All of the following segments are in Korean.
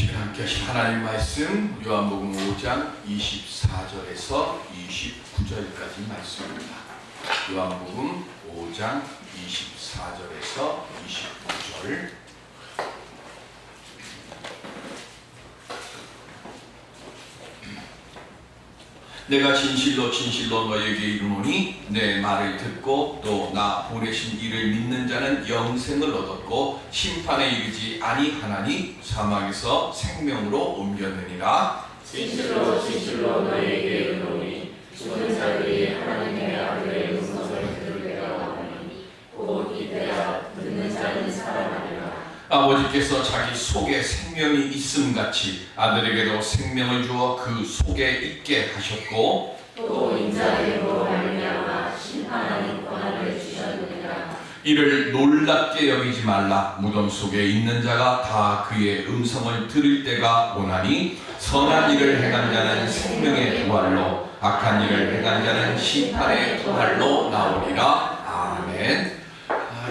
시간 함께 하신 하나님 말씀 요한복음 5장 24절에서 29절까지 말씀입니다. 요한복음 5장 24절에서 29절. 내가 진실로 진실로 너에게 이르노니 내 말을 듣고 또 나 보내신 이를 믿는 자는 영생을 얻었고 심판에 이르지 아니하나니 사망에서 생명으로 옮겼느니라. 진실로 진실로 너에게 이르노니 죽은 자들이 하나님의 아들의 음성을 들을 때가 오나니 곧 이때야 듣는 자는 살아나리라. 아버지께서 자기 속에 생명이 있음같이 아들에게도 생명을 주어 그 속에 있게 하셨고 또 인자에게로 말미암아 심판하는 권한을 주셨느니라. 이를 놀랍게 여기지 말라. 무덤 속에 있는 자가 다 그의 음성을 들을 때가 오나니 선한 일을 행한 자는 생명의 부활로 악한 일을 행한 자는 심판의 부활로 나오리라. 아멘.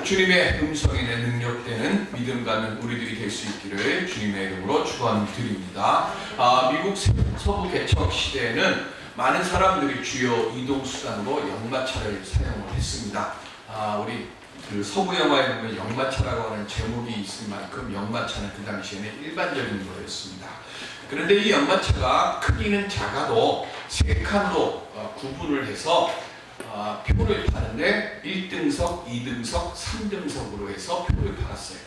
주님의 음성에 능력되는 믿음 갖는 우리들이 될 수 있기를 주님의 이름으로 축원드립니다. 미국 서부 개척 시대에는 많은 사람들이 주요 이동수단으로 연마차를 사용을 했습니다. 우리 그 서부 영화에 보면 연마차라고 하는 제목이 있을 만큼 연마차는 그 당시에는 일반적인 거였습니다. 그런데 이 연마차가 크기는 작아도 세 칸으로 구분을 해서 표를 파는데 1등석, 2등석, 3등석으로 해서 표를 팔았어요.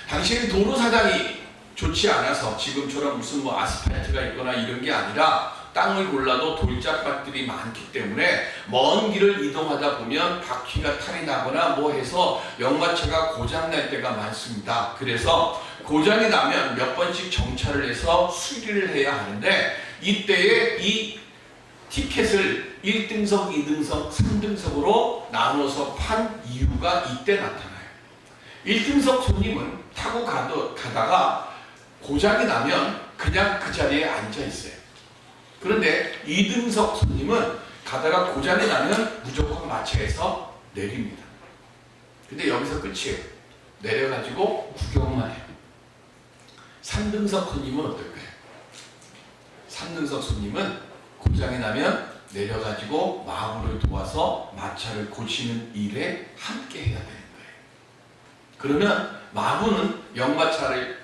당시에는 도로 사정이 좋지 않아서 지금처럼 무슨 아스팔트가 있거나 이런 게 아니라 땅을 골라도 돌짝밭들이 많기 때문에 먼 길을 이동하다 보면 바퀴가 탈이 나거나 해서 연마차가 고장날 때가 많습니다. 그래서 고장이 나면 몇 번씩 정차를 해서 수리를 해야 하는데 이때에 이 티켓을 1등석, 2등석, 3등석으로 나눠서 판 이유가 이때 나타나요. 1등석 손님은 타고 가다가 고장이 나면 그냥 그 자리에 앉아 있어요. 그런데 2등석 손님은 가다가 고장이 나면 무조건 마차에서 내립니다. 근데 여기서 끝이에요. 내려가지고 구경만 해요. 3등석 손님은 어떨까요? 3등석 손님은 고장이 나면 내려가지고 마구를 도와서 마차를 고치는 일에 함께 해야 되는 거예요. 그러면 마구는 연마차를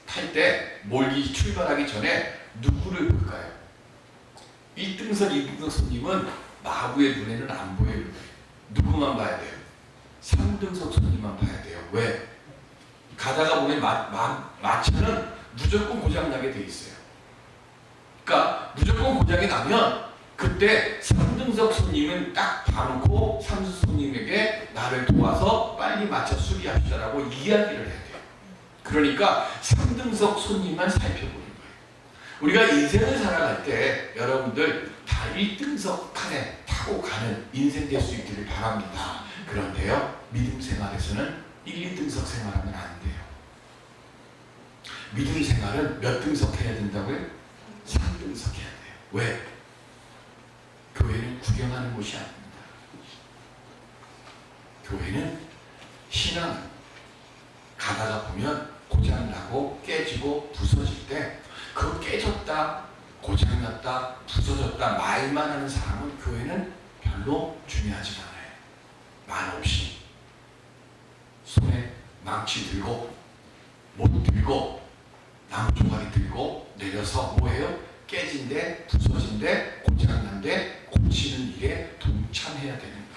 탈 때 몰기 출발하기 전에 누구를 볼까요? 1등석, 2등석 손님은 마구의 눈에는 안 보여요. 누구만 봐야 돼요? 3등석 손님만 봐야 돼요. 왜? 가다가 보면 마차는 무조건 고장나게 돼 있어요. 그러니까 무조건 고장이 나면 그때 3등석 손님은 딱 봐놓고 3등석 손님에게 나를 도와서 빨리 마차 수리합시다라고 이야기를 해야 돼요. 그러니까 3등석 손님만 살펴보는 거예요. 우리가 인생을 살아갈 때 여러분들 다 1등석 칸에 타고 가는 인생 될 수 있기를 바랍니다. 그런데요, 믿음 생활에서는 1, 2등석 생활하면 안 돼요. 믿음 생활은 몇 등석 해야 된다고요? 3등석 해야 돼요. 왜? 교회는 구경하는 곳이 아닙니다. 교회는 신앙 가다가 보면 고장나고 깨지고 부서질 때 그 깨졌다, 고장났다, 부서졌다 말만 하는 사람은 교회는 별로 중요하지 않아요. 말 없이 손에 망치 들고 못 들고 나무 조각이 들고 내려서 뭐해요? 깨진데 부서진데 고장난데 고치는 일에 동참해야 되는 거예요.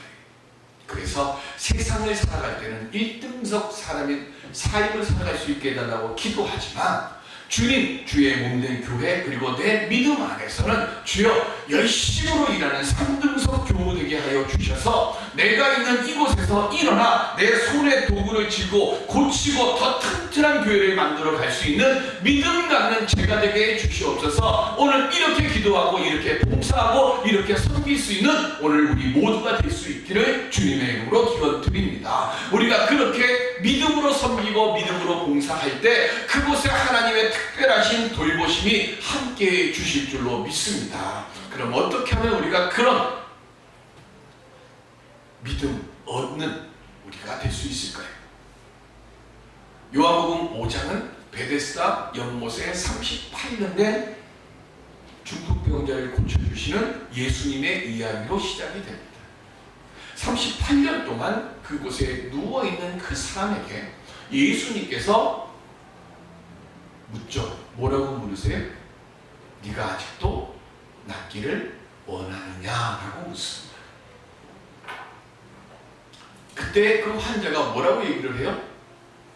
그래서 세상을 살아갈 때는 1등석 사람이 삶을 살아갈 수 있게 해달라고 기도하지만 주님, 주의 몸된 교회 그리고 내 믿음 안에서는 주여 열심으로 일하는 3등석 교우 되게 하여 주셔서 내가 있는 이곳에서 일어나 내 손에 도구를 쥐고 고치고 더 튼튼한 교회를 만들어 갈 수 있는 믿음 갖는 제가 되게 해 주시옵소서. 오늘 이렇게 기도하고 이렇게 봉사하고 이렇게 섬길 수 있는 오늘 우리 모두가 될 수 있기를 주님의 이름으로 기원드립니다. 우리가 그렇게 믿음으로 섬기고 믿음으로 봉사할 때 그곳에 하나님의 특별하신 돌보심이 함께해 주실 줄로 믿습니다. 그럼 어떻게 하면 우리가 그런 믿음 얻는 우리가 될 수 있을까요? 요한복음 5장은 베데스다 연못에 38년 된 중풍병자를 고쳐주시는 예수님의 이야기로 시작이 됩니다. 38년 동안 그곳에 누워있는 그 사람에게 예수님께서 묻죠. 뭐라고 물으세요? 네가 아직도 낫기를 원하느냐라고 묻습니다. 그때 그 환자가 뭐라고 얘기를 해요?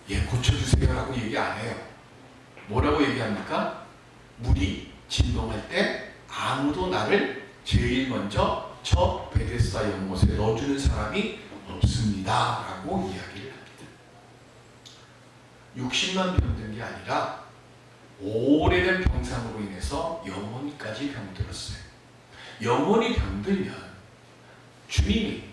예, 고쳐주세요라고 얘기 안 해요. 뭐라고 얘기합니까? 물이 진동할 때 아무도 나를 제일 먼저 저 베데스다 연못에 넣어주는 사람이 없습니다 라고 이야기를 합니다. 60만 병든 게 아니라 오래된 병상으로 인해서 영혼까지 병들었어요. 영혼이 병들면 주님이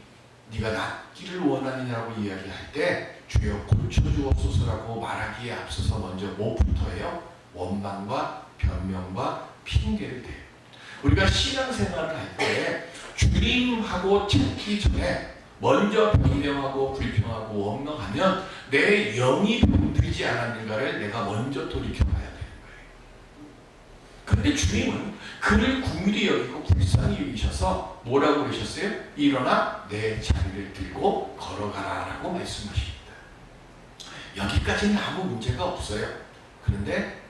네가 낫기를 원하느냐고 이야기할 때 주여 고쳐주옵소서라고 말하기에 앞서서 먼저 뭐부터 해요? 원망과 변명과 핑계를 대요. 우리가 신앙생활을 할 때 주님하고 찾기 전에 먼저 변명하고 불평하고 원망하면 내 영이 병들지 않았는가를 내가 먼저 돌이켜봐야 되는 거예요. 그런데 주님은 그를 긍휼히 여기고 불쌍히 여기셔서 뭐라고 그러셨어요? 일어나 내 자리를 들고 걸어가라 라고 말씀하십니다. 여기까지는 아무 문제가 없어요. 그런데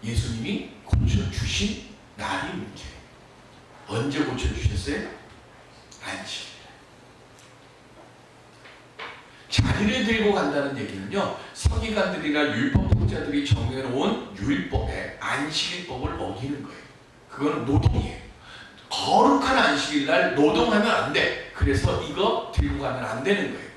예수님이 고쳐주신 날이 문제예요. 언제 고쳐주셨어요? 안식일. 자리를 들고 간다는 얘기는요, 서기관들이나 율법학자들이 정해놓은 율법에 안식일법을 어기는 거예요. 그거는 노동이에요. 거룩한 안식일 날 노동하면 안 돼. 그래서 이거 들고 가면 안 되는 거예요.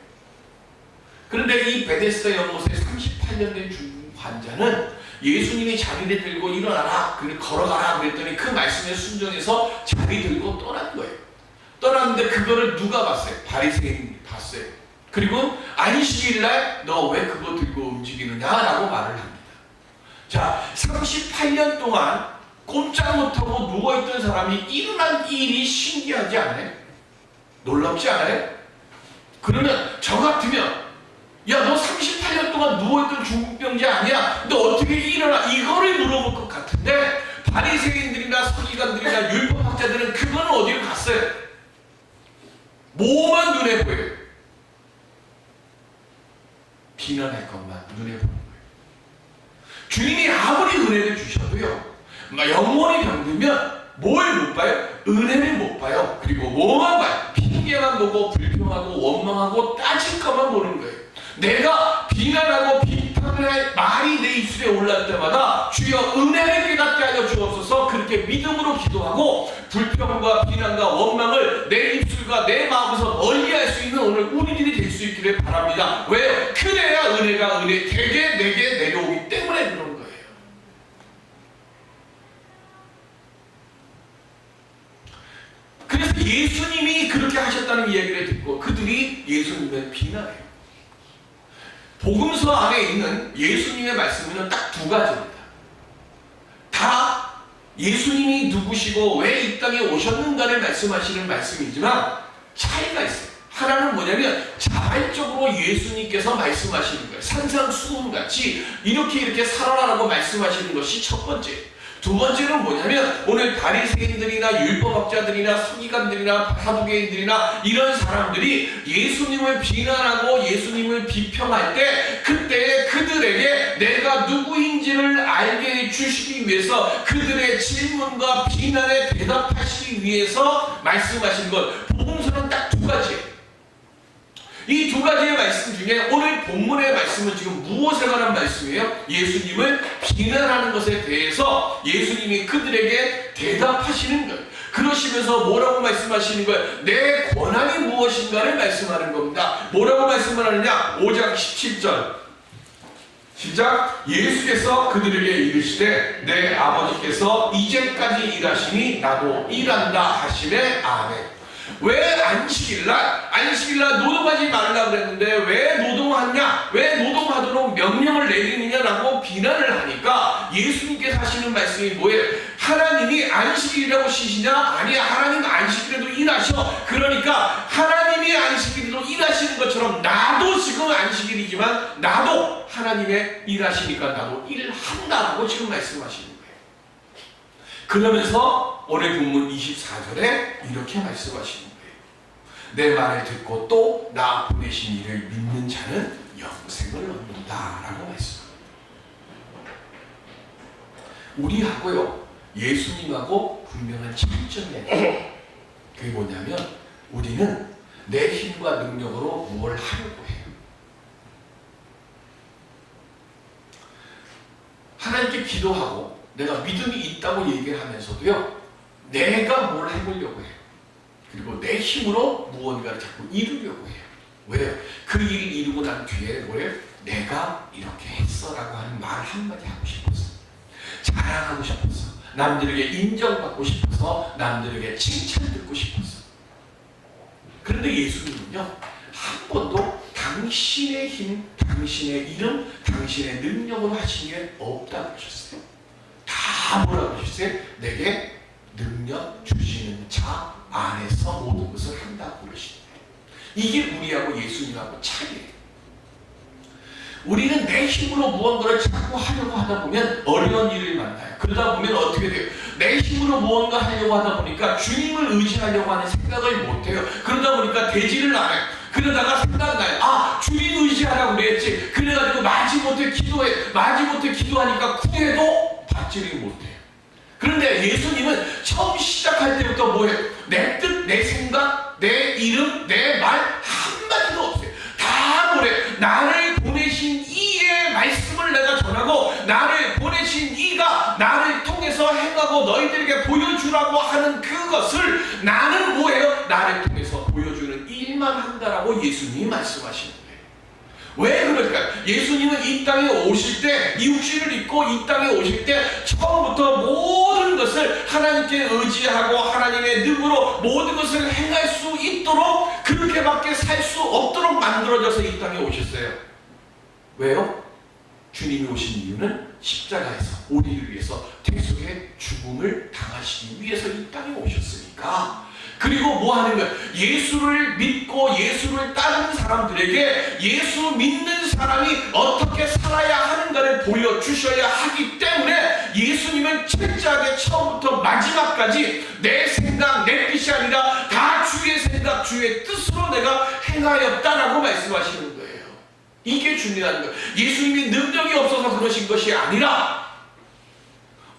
그런데 이 베데스다 연못에 38년 된 중풍 환자는 예수님이 자리를 들고 일어나라, 걸어가라 그랬더니 그 말씀에 순종해서 자리 들고 떠난 거예요. 떠났는데 그거를 누가 봤어요? 바리새인이 봤어요. 그리고 안식일날 너 왜 그거 들고 움직이느냐라고 말을 합니다. 자, 38년 동안 꼼짝 못하고 누워있던 사람이 일어난 일이 신기하지 않아요? 놀랍지 않아요? 그러면 저 같으면 야, 너 38년 동안 누워있던 중풍병자 아니야? 너 어떻게 일어나? 이거를 물어볼 것 같은데 바리새인들이나 서기관들이나 율법학자들은 그거는 어디로 갔어요? 뭐만 눈에 보여요? 비난할 것만 눈에 보는 거예요. 주님이 아무리 은혜를 주셔도요, 영혼이 병들면 뭘 못 봐요? 은혜를 못 봐요. 그리고 뭐만 봐요? 핑계만 보고 불평하고 원망하고 따질 것만 보는 거예요. 내가 비난하고 비판을 할 말이 내 입술에 올라올 때마다 주여 은혜를 깨닫게 하여 주옵소서 그렇게 믿음으로 기도하고 불평과 비난과 원망을 내 입술과 내 마음에서 멀리할 수 있는 오늘 우리들이 될 수 있기를 바랍니다. 왜요? 그래야 은혜가 되게 내게 내려오기 때문에 그런 거예요. 그래서 예수님이 그렇게 하셨다는 이야기를 듣고 그들이 예수님을 비난해요. 복음서 안에 있는 예수님의 말씀은 딱 두 가지입니다. 다 예수님이 누구시고 왜 이 땅에 오셨는가를 말씀하시는 말씀이지만 차이가 있어요. 하나는 뭐냐면 자발적으로 예수님께서 말씀하시는 거예요. 산상수훈같이 이렇게 살아라라고 말씀하시는 것이 첫 번째. 두 번째는 뭐냐면 오늘 바리새인들이나 율법학자들이나 서기관들이나 사두개인들이나 이런 사람들이 예수님을 비난하고 예수님을 비평할 때 그때 그들에게 내가 누구인지를 알게 해주시기 위해서 그들의 질문과 비난에 대답하시기 위해서 말씀하신 것. 복음서는 딱 두 가지예요. 이 두 가지의 말씀 중에 오늘 본문의 말씀은 지금 무엇에 관한 말씀이에요? 예수님을 비난하는 것에 대해서 예수님이 그들에게 대답하시는 거예요. 그러시면서 뭐라고 말씀하시는 거예요? 내 권한이 무엇인가를 말씀하는 겁니다. 뭐라고 말씀을 하느냐? 5장 17절 시작. 예수께서 그들에게 이르시되 내 아버지께서 이제까지 일하시니 나도 일한다 하시네. 아멘. 왜 안식일날 노동하지 말라 그랬는데 왜 노동하냐? 왜 노동하도록 명령을 내리느냐라고 비난을 하니까 예수님께서 하시는 말씀이 뭐예요? 하나님이 안식일이라고 쉬시냐? 아니야, 하나님 안식일에도 일하셔. 그러니까 하나님이 안식일에도 일하시는 것처럼 나도 지금 안식일이지만 나도 하나님의 일하시니까 나도 일한다라고 지금 말씀하시는 거예요. 그러면서 오늘 본문 24절에 이렇게 말씀하시는 거예요. 내 말을 듣고 또 나 보내신 이를 믿는 자는 영생을 얻는다라고 말씀합니다. 우리하고요, 예수님하고 분명한 차이점이 있어요. 그게 뭐냐면 우리는 내 힘과 능력으로 뭘 하려고 해요. 하나님께 기도하고 내가 믿음이 있다고 얘기하면서도요, 내가 뭘 해보려고 해요. 그리고 내 힘으로 무언가를 자꾸 이루려고 해요. 왜요? 그 일을 이루고 난 뒤에 뭐예요? 내가 이렇게 했어라고 하는 말 한마디 하고 싶어서, 자랑하고 싶어서, 남들에게 인정받고 싶어서, 남들에게 칭찬 듣고 싶어서. 그런데 예수님은요, 한 번도 당신의 힘, 당신의 이름, 당신의 능력으로 하신 게 없다고 하셨어요. 다 뭐라고 하셨어요? 내게 능력 주시는 자 안에서 모든 것을 한다고 그러시는데, 이게 우리하고 예수님하고 차이예요. 우리는 내 힘으로 무언가를 자꾸 하려고 하다 보면 어려운 일을 만나요. 그러다 보면 어떻게 돼요? 내 힘으로 무언가 하려고 하다 보니까 주님을 의지하려고 하는 생각을 못해요. 그러다 보니까 되지를 않아요. 그러다가 생각나요. 아, 주님 의지하라고 그랬지. 그래가지고 마지못해 기도하니까 구해도 받지를 못해요. 그런데 예수님은 처음 시작할 때부터 뭐예요? 내 뜻, 내 생각, 내 이름, 내 말 한마디도 없어요. 다 뭐래? 나를 보내신 이의 말씀을 내가 전하고, 나를 보내신 이가 나를 통해서 행하고 너희들에게 보여주라고 하는 그것을 나는 뭐예요? 나를 통해서 보여주는 일만 한다라고 예수님이 말씀하시는 거예요. 왜 그럴까요? 예수님은 이 땅에 오실 때, 이 육신을 입고 이 땅에 오실 때 처음부터 모든 것을 하나님께 의지하고 하나님의 능으로 모든 것을 행할 수 있도록, 그렇게밖에 살 수 없도록 만들어져서 이 땅에 오셨어요. 왜요? 주님이 오신 이유는 십자가에서 우리를 위해서 대속의 죽음을 당하시기 위해서 이 땅에 오셨으니까. 그리고 뭐 하는 거예요? 예수를 믿고 예수를 따르는 사람들에게 예수 믿는 사람이 어떻게 살아야 하는가를 보여주셔야 하기 때문에, 예수님은 철저하게 처음부터 마지막까지 내 생각, 내 뜻이 아니라 다 주의 생각, 주의 뜻으로 내가 행하였다라고 말씀하시는 거예요. 이게 중요한 거예요. 예수님이 능력이 없어서 그러신 것이 아니라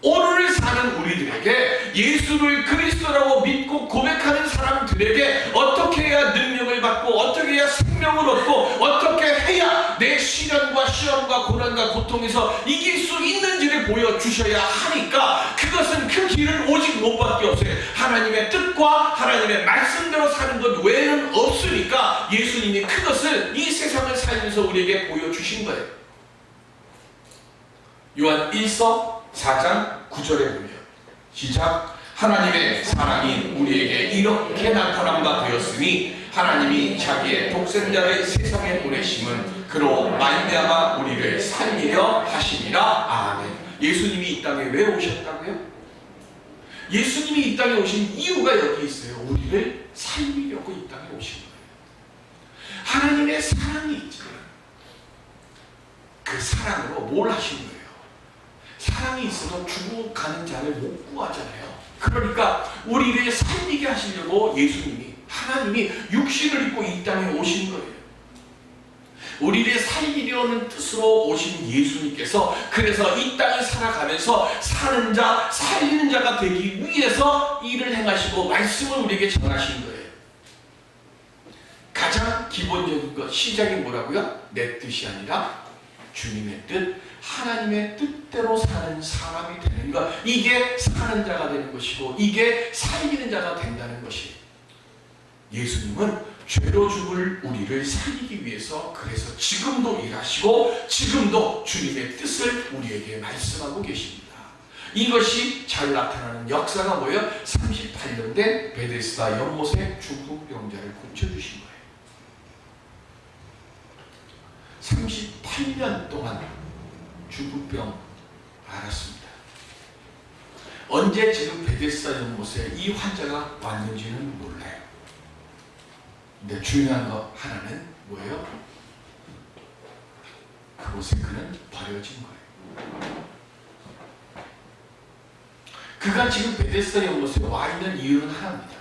오늘을 사는 우리들에게, 예수를 그리스도라고 믿고 고백하는 사람들에게 어떻게 해야 능력을 받고, 어떻게 해야 생명을 얻고, 어떻게 해야 내 시련과 시험과 고난과 고통에서 이길 수 있는지를 보여주셔야 하니까, 그것은 그 길은 오직 무엇밖에 없어요. 하나님의 뜻과 하나님의 말씀대로 사는 것 외에는 없으니까 예수님이 그것을 이 세상을 살면서 우리에게 보여주신 거예요. 요한 1서 4장 9절에 보면, 시작. 하나님의 사랑이 우리에게 이렇게 나타난 바 되었으니 하나님이 자기의 독생자를 세상에 보내심은 그로 말미암아 우리를 살리려 하심이라. 아멘. 예수님이 이 땅에 왜 오셨다고요? 예수님이 이 땅에 오신 이유가 여기 있어요. 우리를 살리려고 이 땅에 오신 거예요. 하나님의 사랑이 있잖아요. 그 사랑으로 뭘 하신 거예요? 사랑이 있어서 죽어가는 자를 못 구하잖아요. 그러니까 우리를 살리게 하시려고 예수님이, 하나님이 육신을 입고 이 땅에 오신 거예요. 우리를 살리려는 뜻으로 오신 예수님께서, 그래서 이 땅을 살아가면서 사는 자, 살리는 자가 되기 위해서 일을 행하시고 말씀을 우리에게 전하신 거예요. 가장 기본적인 것, 시작이 뭐라고요? 내 뜻이 아니라 주님의 뜻, 하나님의 뜻대로 사는 사람이 되는 것, 이게 사는 자가 되는 것이고, 이게 살리는 자가 된다는 것이에요. 예수님은 죄로 죽을 우리를 살리기 위해서, 그래서 지금도 일하시고 지금도 주님의 뜻을 우리에게 말씀하고 계십니다. 이것이 잘 나타나는 역사가 뭐예요? 38년 된 베데스다 연못의 중풍 병자를 고쳐주신 거예요. 38년 동안 중풍병 앓았습니다. 언제 지금 베데스다 연못에 이 환자가 왔는지는 몰라요. 근데 중요한 거 하나는 뭐예요? 그곳에 그는 버려진 거예요. 그가 지금 베데스다 연못에 와 있는 이유는 하나입니다.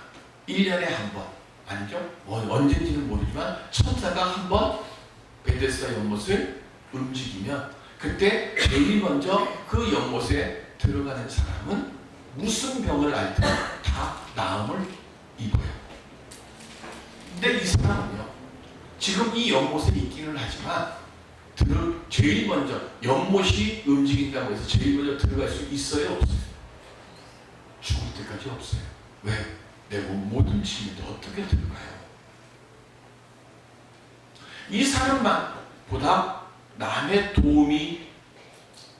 1년에 한 번, 아니죠? 언젠지는 모르지만 천사가 한 번 베데스다 연못을 움직이면 그때 제일 먼저 그 연못에 들어가는 사람은 무슨 병을 앓든 다 나음을 입어요. 근데 이 사람은요, 지금 이 연못에 있기는 하지만 제일 먼저 연못이 움직인다고 해서 제일 먼저 들어갈 수 있어요, 없어요? 죽을 때까지 없어요. 왜? 내 몸 모든 짐인데 어떻게 들어가요? 이 사람만 보다 남의 도움이,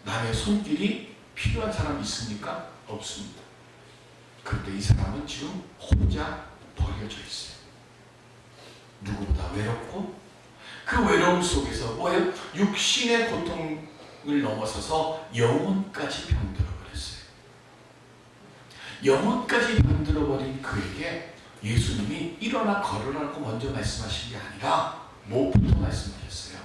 남의 손길이 필요한 사람이 있습니까? 없습니다. 그런데 이 사람은 지금 혼자 버려져 있어요. 누구보다 외롭고, 그 외로움 속에서 뭐예요? 육신의 고통을 넘어서서 영혼까지 병들어 버렸어요. 영혼까지 병들어 버린 그에게 예수님이 일어나 걸으라고 먼저 말씀하신 게 아니라 뭐부터 말씀하셨어요?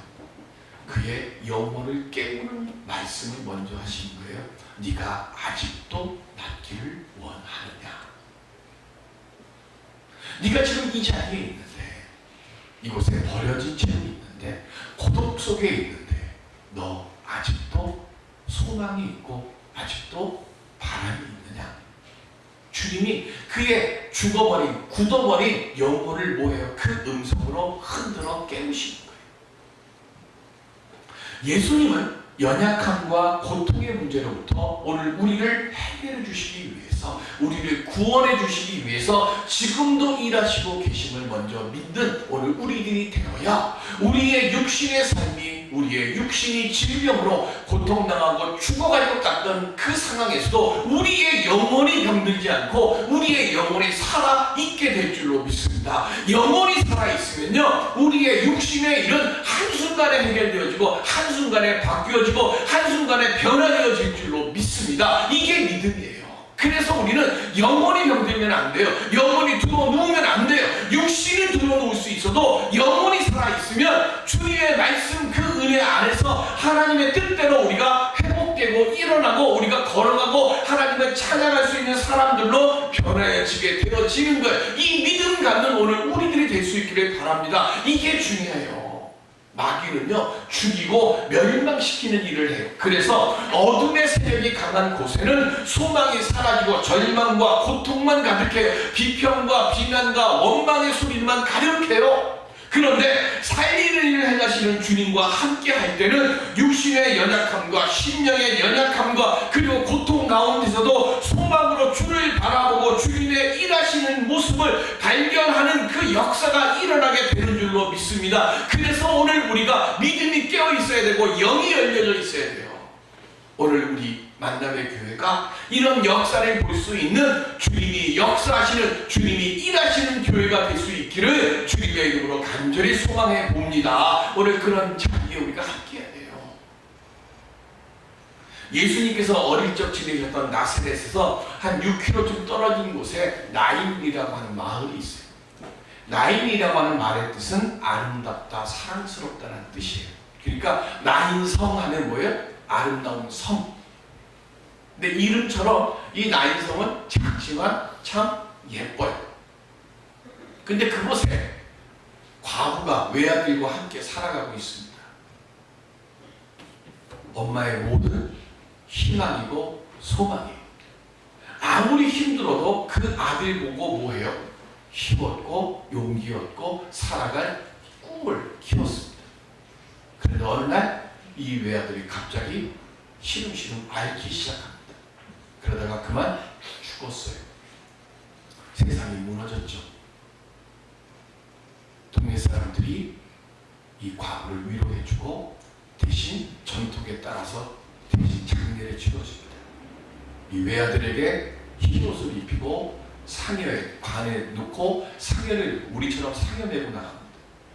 그의 영혼을 깨우는 말씀을 먼저 하신 거예요. 네가 아직도 낫기를 원하느냐? 네가 지금 이 자리에 있는데, 이곳에 버려진 채로 있는데, 고독 속에 있는데, 너 아직도 소망이 있고 아직도 바람이 있느냐? 주님이 그의 죽어버린, 굳어버린 영혼을 뭐해요? 그 음성으로 흔들어 깨우시는 거예요. 예수님은 연약함과 고통의 문제로부터 오늘 우리를 해결해 주시기 위해서, 우리를 구원해 주시기 위해서 지금도 일하시고 계심을 먼저 믿는 오늘 우리들이 되어야 우리의 육신의 삶이, 우리의 육신이 질병으로 고통당하고 죽어갈 것 같던 그 상황에서도 우리의 영혼이 병들지 않고 우리의 영혼이 살아있게 될 줄로 믿습니다. 영혼이 살아있으면요, 우리의 육신의 일은 한순간에 해결되어지고 한순간에 바뀌어지고 한순간에 변화되어질 줄로 믿습니다. 이게 믿음이에요. 그래서 우리는 영혼이 병들면 안 돼요. 영혼이 들어 누우면 안 돼요. 육신이 들어 누울 수 있어도 영혼이 살아있으면 주님의 말씀 그 은혜 안에서 하나님의 뜻대로 우리가 회복되고 일어나고 우리가 걸어가고 하나님을 찬양할 수 있는 사람들로 변화해지게 되어지는 거예요. 이 믿음 갖는 오늘 우리들이 될 수 있기를 바랍니다. 이게 중요해요. 마귀는요, 죽이고 멸망시키는 일을 해요. 그래서 어둠의 세력이 강한 곳에는 소망이 사라지고 절망과 고통만 가득해요. 비평과 비난과 원망의 소리만 가득해요. 그런데 살리는 일을 행하시는 주님과 함께 할 때는 육신의 연약함과 심령의 연약함과 그리고 고통 가운데서도 소망으로 주를 바라보고 주님의 일하시는 모습을 발견하는 그 역사가 일어나게 되는 줄로 믿습니다. 그래서 오늘 우리가 믿음이 깨어 있어야 되고 영이 열려져 있어야 돼요. 오늘 우리 만남의 교회가 이런 역사를 볼 수 있는, 주님이 역사하시는, 주님이 일하시는 교회가 될 수 있기를 주님의 이름으로 간절히 소망해 봅니다. 오늘 그런 자리에 우리가 함께 해야 돼요. 예수님께서 어릴 적 지내셨던 나사렛에서 한 6km쯤 떨어진 곳에 나인이라고 하는 마을이 있어요. 나인이라고 하는 말의 뜻은 아름답다, 사랑스럽다는 뜻이에요. 그러니까 나인성 하면 뭐예요? 아름다운 성. 근데 이름처럼 이 나인성은 작지만 참 예뻐요. 근데 그곳에 과부가 외아들과 함께 살아가고 있습니다. 엄마의 모든 희망이고 소망이에요. 아무리 힘들어도 그 아들 보고 뭐해요? 힘없고 용기 얻고 살아갈 꿈을 키웠습니다. 그런데 어느 날 이 외아들이 갑자기 시름시름 앓기 시작합니다. 그러다가 그만 죽었어요. 세상이 무너졌죠. 동네 사람들이 이 과부를 위로해주고 대신 전통에 따라서 대신 장례를 치러줍니다. 이 외아들에게 흰 옷을 입히고 상여에 관에 넣고 상여를 우리처럼 상여 메고 나갑니다.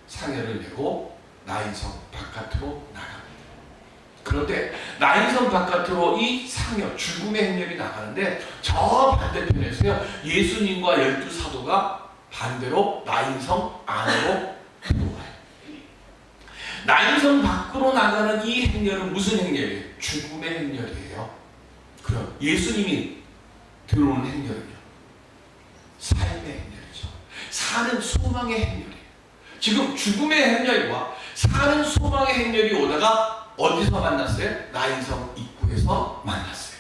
상여를 메고 나인성 바깥으로 나갑니다. 그런데 나인성 바깥으로 이 상여, 죽음의 행렬이 나가는데 저 반대편에서요, 예수님과 12사도가 반대로 나인성 안으로 들어와요. 나인성 밖으로 나가는 이 행렬은 무슨 행렬이에요? 죽음의 행렬이에요. 그럼 예수님이 들어오는 행렬은요? 삶의 행렬이죠. 사는 소망의 행렬이에요. 지금 죽음의 행렬과 사는 소망의 행렬이 오다가 어디서 만났어요? 나인성 입구에서 만났어요.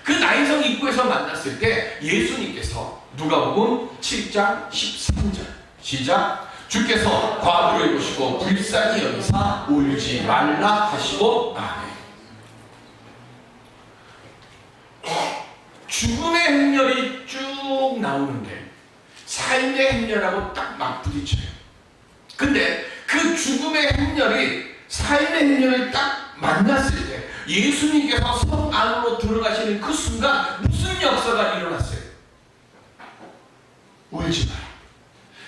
그 나인성 입구에서 만났을 때 예수님께서 누가복음 7장 13절 시작. 주께서 과부를 보시고 불쌍히 여기사 울지 말라 하시고 아멘. 죽음의 행렬이 쭉 나오는데 삶의 행렬하고 딱 맞부딪혀요. 근데 그 죽음의 행렬이 삶의 행렬을 딱 만났을 때 예수님께서 성 안으로 들어가시는 그 순간 무슨 역사가 일어났어요? 울지 마라.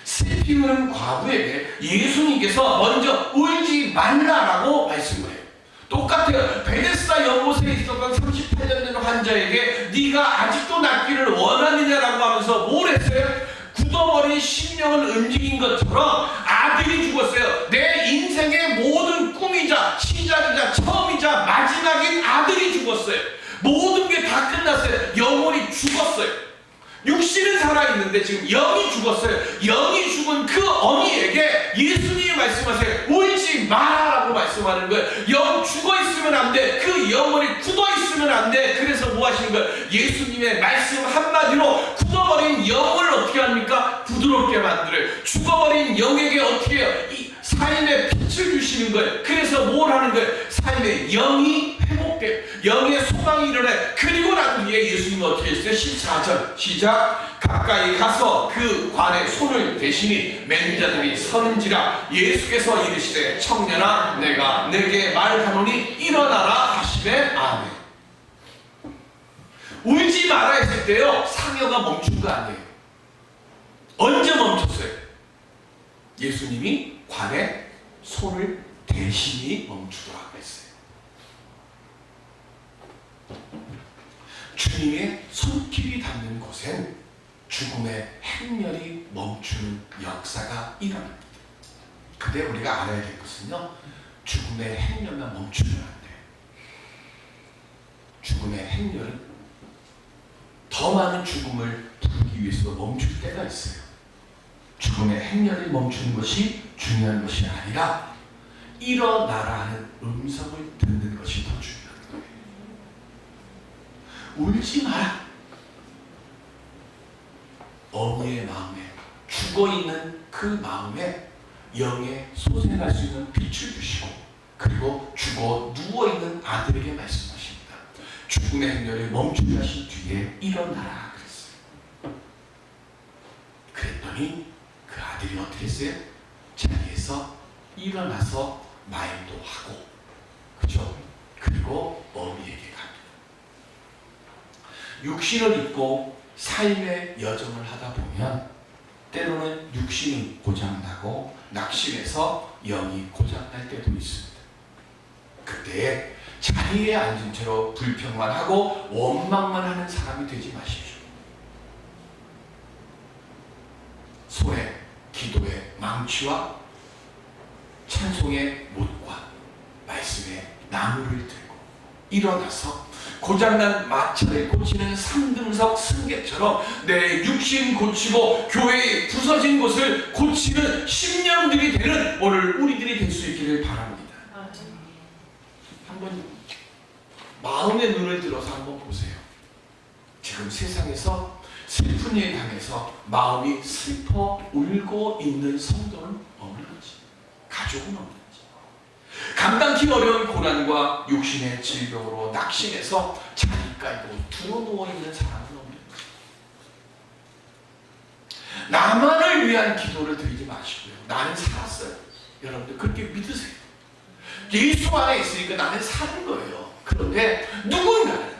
슬피 우는 과부에게 예수님께서 먼저 울지 말라라고 말씀해요. 똑같아요. 베데스다 연못에 있었던 38년 된 환자에게 네가 아직도 낫기를 원하느냐라고 하면서 뭘 했어요? 굳어버린 심령을 움직인 것처럼 아들이 죽었어요. 내 인생의 모든 꿈이자 시작이자 처음이자 마지막인 아들이 죽었어요. 모든 게 다 끝났어요. 영혼이 죽었어요. 육신은 살아있는데 지금 영이 죽었어요. 영이 죽은 그 어미에게 예수님이 말씀하세요. 울지 마라고 말씀하는 거예요. 영 죽어있으면 안 돼. 그 영혼이 굳어있으면 안 돼. 그래서 뭐 하시는 거예요? 예수님의 말씀 한마디로 굳어버린 영을 어떻게 합니까? 부드럽게 만들어요. 죽어버린 영에게 어떻게 해요? 이 삶의 빛을 주시는 거예요. 그래서 뭘 하는 거예요? 삶의 영이 회복돼요. 영의 소망이 일어나요. 그리고 난 뒤에 예수님은 어떻게 했어요? 14절 시작. 가까이 가서 그 관에 손을 대시니 맹자들이 서는지라. 예수께서 이르시되 청년아 내가 내게 말하노니 일어나라 하시매 아멘. 울지 마라 했을 때요 상여가 멈춘 거 아니에요. 언제 멈췄어요? 예수님이 관에 손을 대시니 멈추더라고 했어요. 주님의 손길이 닿는 곳엔 죽음의 행렬이 멈추는 역사가 일어납니다. 근데 우리가 알아야 될 것은요, 죽음의 행렬만 멈추면 안 돼요. 죽음의 행렬은 더 많은 죽음을 부르기 위해서 멈출 때가 있어요. 죽음의 행렬을 멈추는 것이 중요한 것이 아니라 일어나라 하는 음성을 듣는 것이 더 중요한 거예요. 울지 마라. 어미의 마음에, 죽어있는 그 마음에 영에 솟아날 수 있는 빛을 주시고, 그리고 죽어 누워있는 아들에게 말씀하십니다. 죽음의 행렬을 멈추게 하신 뒤에 일어나라 그랬어요. 그랬더니 그 아들이 어떻게 했어요? 자리에서 일어나서 말도 하고, 그죠? 그리고 어미에게 갑니다. 육신을 입고 삶의 여정을 하다 보면 때로는 육신이 고장나고 낙심해서 영이 고장날 때도 있습니다. 그때 자리에 앉은 채로 불평만 하고 원망만 하는 사람이 되지 마십시오. 소의 기도의 망치와 찬송의 못과 말씀의 나무를 들고 일어나서 고장난 마차를 고치는 3등석 승객처럼 내 육신 고치고 교회의 부서진 곳을 고치는 심령들이 되는 오늘 우리들이 될 수 있기를 바랍니다. 한번 마음의 눈을 들어서 한번 보세요. 지금 세상에서 슬픈 일 당해서 마음이 슬퍼 울고 있는 성도는 없는지, 가족은 없는지, 감당기 어려운 고난과 육신의 질병으로 낙심해서 자리 깔고 두어누워 있는 사람은 없는지, 나만을 위한 기도를 드리지 마시고요. 나는 살았어요. 여러분들 그렇게 믿으세요. 예수 안에 있으니까 나는 사는 거예요. 그런데 누군가는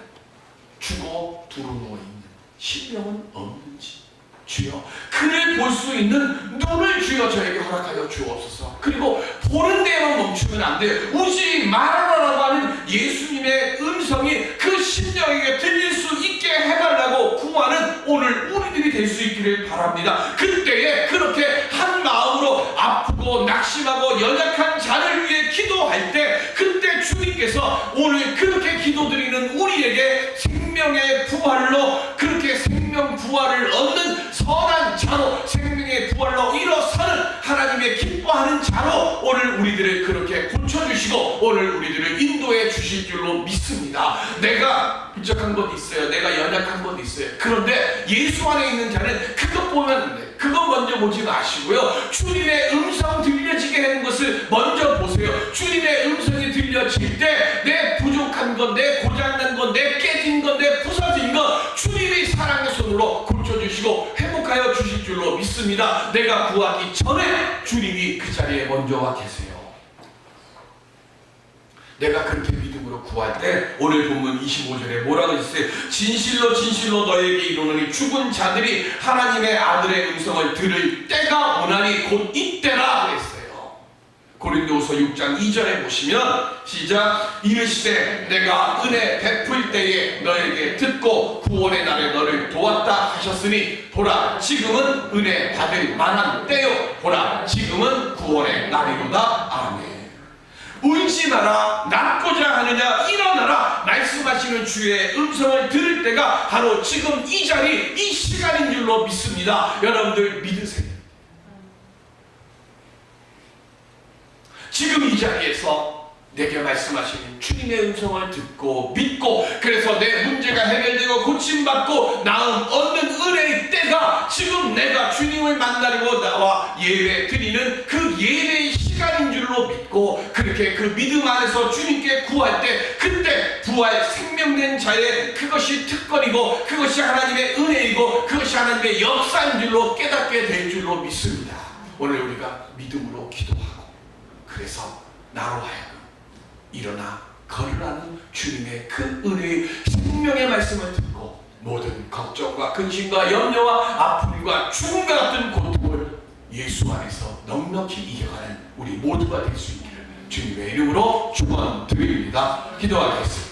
죽어 두어누워 있는 신령은 없는지, 주여 그를 볼 수 있는 눈을 주여 저에게 허락하여 주옵소서. 그리고 보는 데만 멈추면 안 돼요. 울지 말아라라고 하는 예수님의 음성이 그 심령에게 들릴 수 있게 해달라고 구하는 오늘 우리들이 될 수 있기를 바랍니다. 그때에 그렇게 한 마음으로 아프고 낙심하고 연약한 자녀 구할 때 그때 주님께서 오늘 그렇게 기도드리는 우리에게 생명의 부활로 그렇게 생명 부활을 얻는 선한 자로 생명의 부활로 일어서는 하나님의 기뻐하는 자로 오늘 우리들을 그렇게 고쳐주시고 오늘 우리들을 인도해 주실 줄로 믿습니다. 내가 부족한 것 있어요. 내가 연약한 것 있어요. 그런데 예수 안에 있는 자는 그것 보면 안 돼요. 그거 먼저 보지 마시고요. 주님의 음성 들려지게 하는 것을 먼저 보세요. 주님의 음성이 들려질 때 내 부족한 것, 내 고장난 것, 내 깨진 것, 내 부서진 것 주님이 사랑의 손으로 고쳐주시고 회복하여 주실 줄로 믿습니다. 내가 구하기 전에 주님이 그 자리에 먼저 와 계세요. 내가 그렇게 믿음으로 구할 때 오늘 본문 25절에 뭐라고 했어요? 진실로 진실로 너에게 이르노니 죽은 자들이 하나님의 아들의 음성을 들을 때가 오나니 곧 이때라 그랬어요. 고린도후서 6장 2절에 보시면 시작. 이르시되 내가 은혜 베풀 때에 너에게 듣고 구원의 날에 너를 도왔다 하셨으니 보라 지금은 은혜 받을 만한 때요 보라 지금은 구원의 날이로다. 아멘. 울지 마라 낫고자 하느냐 일어나라 말씀하시는 주의 음성을 들을 때가 바로 지금 이 자리 이 시간인 줄로 믿습니다. 여러분들 믿으세요. 지금 이 자리에서 내게 말씀하시는 주님의 음성을 듣고 믿고 그래서 내 문제가 해결되고 고침받고 나음 얻는 은혜의 때가 지금 내가 주님을 만나려고 나와 예배 드리는 그 예배의 시간인 줄로 믿고 그렇게 그 믿음 안에서 주님께 구할 때 그때 부활 생명된 자의 그것이 특권이고 그것이 하나님의 은혜이고 그것이 하나님의 역사인 줄로 깨닫게 될 줄로 믿습니다. 오늘 우리가 믿음으로 기도하고 그래서 나로 하여금 일어나 걸으라는 주님의 그 은혜의 생명의 말씀을 듣고 모든 걱정과 근심과 염려와 아픔과 죽음과 같은 고통을 예수 안에서 넉넉히 이겨가는 우리 모두가 될 수 있기를 주님의 이름으로 축원드립니다. 기도하겠습니다.